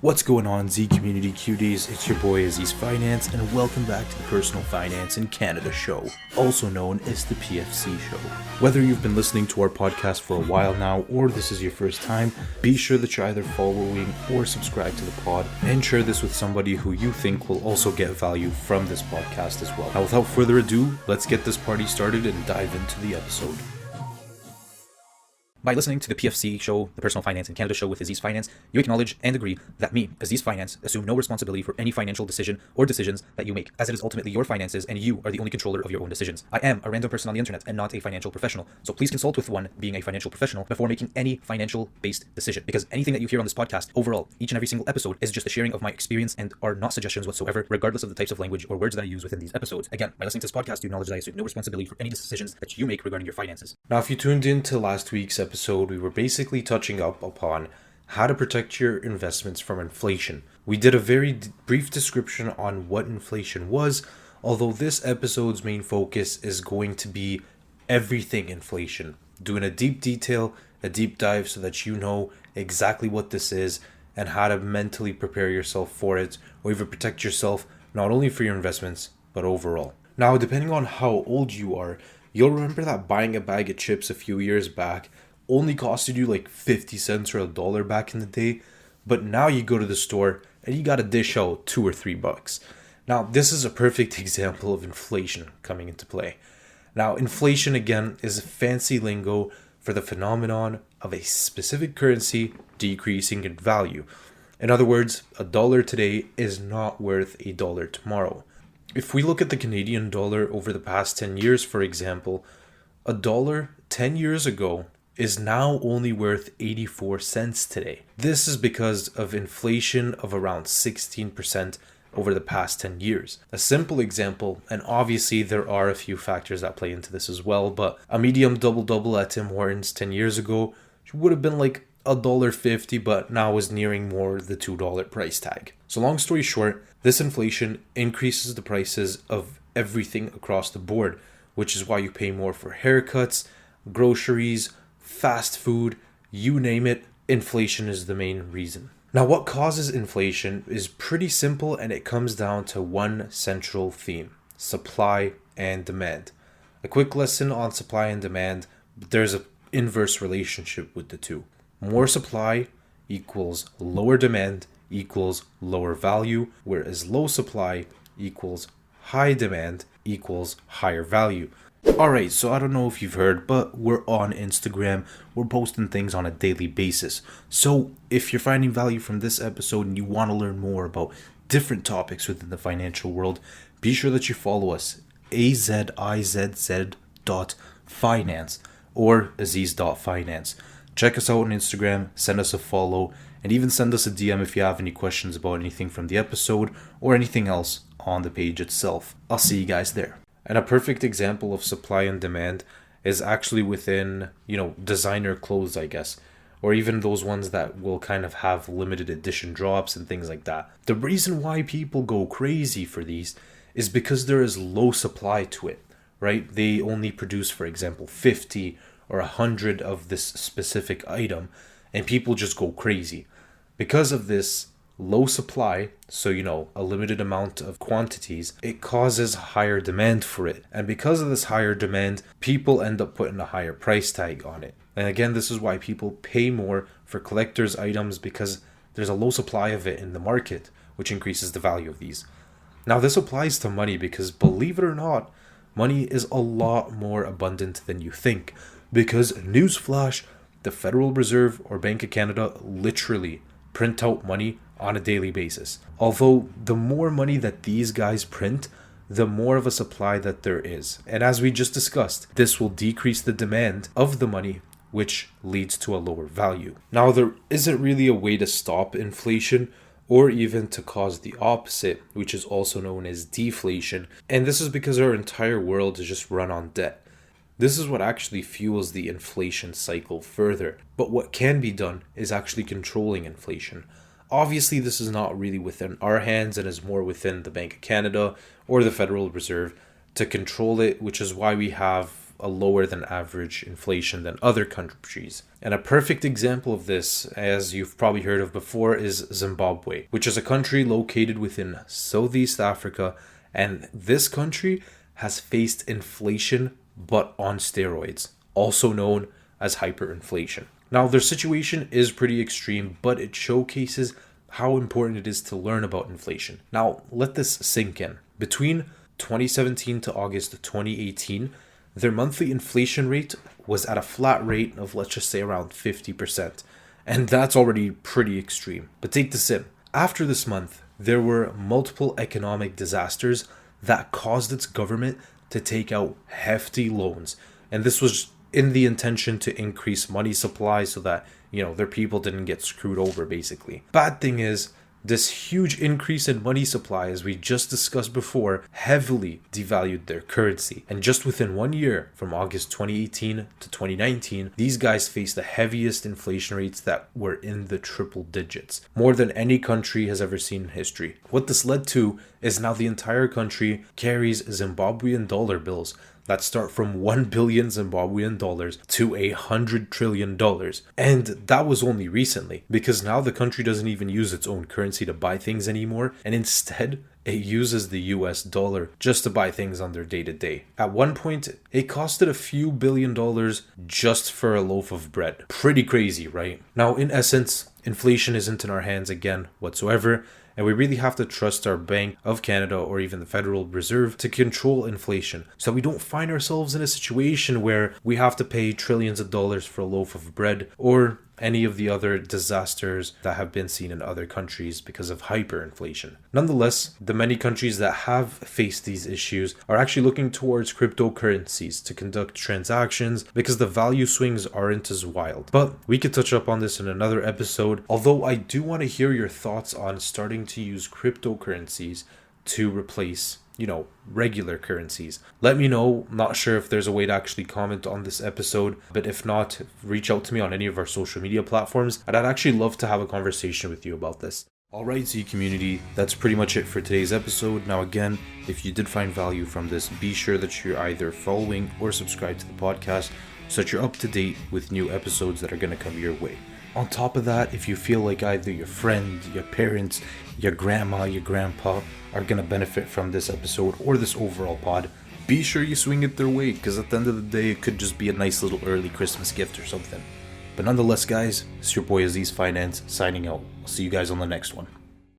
What's going on, ZCommunity cuties? It's your boy Azizz Finance, and welcome back to the Personal Finance in Canada show, also known as the PFC show. Whether you've been listening to our podcast for a while now, or this is your first time, be sure that you're either following or subscribe to the pod, and share this with somebody who you think will also get value from this podcast as well. Now, without further ado, let's get this party started and dive into the episode. By listening to the PFC show, the Personal Finance in Canada show with Azizz Finance, you acknowledge and agree that me, Azizz Finance, assume no responsibility for any financial decision or decisions that you make, as it is ultimately your finances and you are the only controller of your own decisions. I am a random person on the internet and not a financial professional, so please consult with one being a financial professional before making any financial-based decision, because anything that you hear on this podcast, overall, each and every single episode, is just a sharing of my experience and are not suggestions whatsoever, regardless of the types of language or words that I use within these episodes. Again, by listening to this podcast, you acknowledge that I assume no responsibility for any decisions that you make regarding your finances. Now, if you tuned in to last week's episode, we were basically touching up upon how to protect your investments from inflation. We did a very brief description on what inflation was, although this episode's main focus is going to be everything inflation, doing a deep dive so that you know exactly what this is and how to mentally prepare yourself for it, or even protect yourself not only for your investments, but overall. Now, depending on how old you are, you'll remember that buying a bag of chips a few years back only costed you like 50 cents or $1 back in the day, but now you go to the store and you gotta dish out $2 or $3. Now, this is a perfect example of inflation coming into play. Now, inflation, again, is a fancy lingo for the phenomenon of a specific currency decreasing in value. In other words, $1 today is not worth $1 tomorrow. If we look at the Canadian dollar over the past 10 years, for example, $1 10 years ago is now only worth 84 cents today. This is because of inflation of around 16% over the past 10 years. A simple example, and obviously there are a few factors that play into this as well, but a medium double-double at Tim Hortons 10 years ago would have been like $1.50, but now is nearing more the $2 price tag. So long story short, this inflation increases the prices of everything across the board, which is why you pay more for haircuts, groceries, fast food, you name it. Inflation is the main reason. Now, what causes inflation is pretty simple, and it comes down to one central theme: supply and demand. A quick lesson on supply and demand: there's an inverse relationship with the two. More supply equals lower demand equals lower value, whereas low supply equals high demand equals higher value. Alright, so I don't know if you've heard, but we're on Instagram. We're posting things on a daily basis. So if you're finding value from this episode and you want to learn more about different topics within the financial world, be sure that you follow us, azizz.finance or azizz.finance. Check us out on Instagram, send us a follow, and even send us a DM if you have any questions about anything from the episode or anything else on the page itself. I'll see you guys there. And a perfect example of supply and demand is actually within, designer clothes, I guess, or even those ones that will kind of have limited edition drops and things like that. The reason why people go crazy for these is because there is low supply to it, right? They only produce, for example, 50 or 100 of this specific item, and people just go crazy. Because of this low supply, so a limited amount of quantities, it causes higher demand for it. And because of this higher demand, people end up putting a higher price tag on it. And again, this is why people pay more for collector's items, because there's a low supply of it in the market, which increases the value of these. Now, this applies to money because, believe it or not, money is a lot more abundant than you think. Because, newsflash, the Federal Reserve or Bank of Canada literally print out money on a daily basis. Although the more money that these guys print, the more of a supply that there is. And as we just discussed, this will decrease the demand of the money, which leads to a lower value. Now, there isn't really a way to stop inflation or even to cause the opposite, which is also known as deflation. And this is because our entire world is just run on debt. This is what actually fuels the inflation cycle further. But what can be done is actually controlling inflation. Obviously, this is not really within our hands and is more within the Bank of Canada or the Federal Reserve to control it, which is why we have a lower than average inflation than other countries. And a perfect example of this, as you've probably heard of before, is Zimbabwe, which is a country located within Southeast Africa. And this country has faced inflation, but on steroids, also known as hyperinflation. Now, their situation is pretty extreme, but it showcases how important it is to learn about inflation. Now, let this sink in. Between 2017 to August 2018, their monthly inflation rate was at a flat rate of, let's just say, around 50%. And that's already pretty extreme. But take this in. After this month, there were multiple economic disasters that caused its government to take out hefty loans. And this was in the intention to increase money supply so that, their people didn't get screwed over, basically. Bad thing is, this huge increase in money supply, as we just discussed before, heavily devalued their currency. And just within 1 year, from August 2018 to 2019, these guys faced the heaviest inflation rates that were in the triple digits, more than any country has ever seen in history. What this led to is now the entire country carries Zimbabwean dollar bills that start from 1 billion Zimbabwean dollars to $100 trillion. And that was only recently, because now the country doesn't even use its own currency to buy things anymore, and instead it uses the US dollar just to buy things on their day-to-day. At one point, it costed a few $billions just for a loaf of bread. Pretty crazy, right? Now, in essence, inflation isn't in our hands again whatsoever, and we really have to trust our Bank of Canada or even the Federal Reserve to control inflation so we don't find ourselves in a situation where we have to pay trillions of dollars for a loaf of bread or any of the other disasters that have been seen in other countries because of hyperinflation. Nonetheless, the many countries that have faced these issues are actually looking towards cryptocurrencies to conduct transactions because the value swings aren't as wild. But we could touch up on this in another episode, although I do want to hear your thoughts on starting to use cryptocurrencies to replace regular currencies. Let me know. Not sure if there's a way to actually comment on this episode, but if not, reach out to me on any of our social media platforms, and I'd actually love to have a conversation with you about this. Alright, ZCommunity, that's pretty much it for today's episode. Now again, if you did find value from this, be sure that you're either following or subscribed to the podcast so that you're up to date with new episodes that are going to come your way. On top of that, if you feel like either your friend, your parents, your grandma, your grandpa are going to benefit from this episode or this overall pod, be sure you swing it their way, because at the end of the day, it could just be a nice little early Christmas gift or something. But nonetheless, guys, it's your boy Azizz Finance signing out. I'll see you guys on the next one.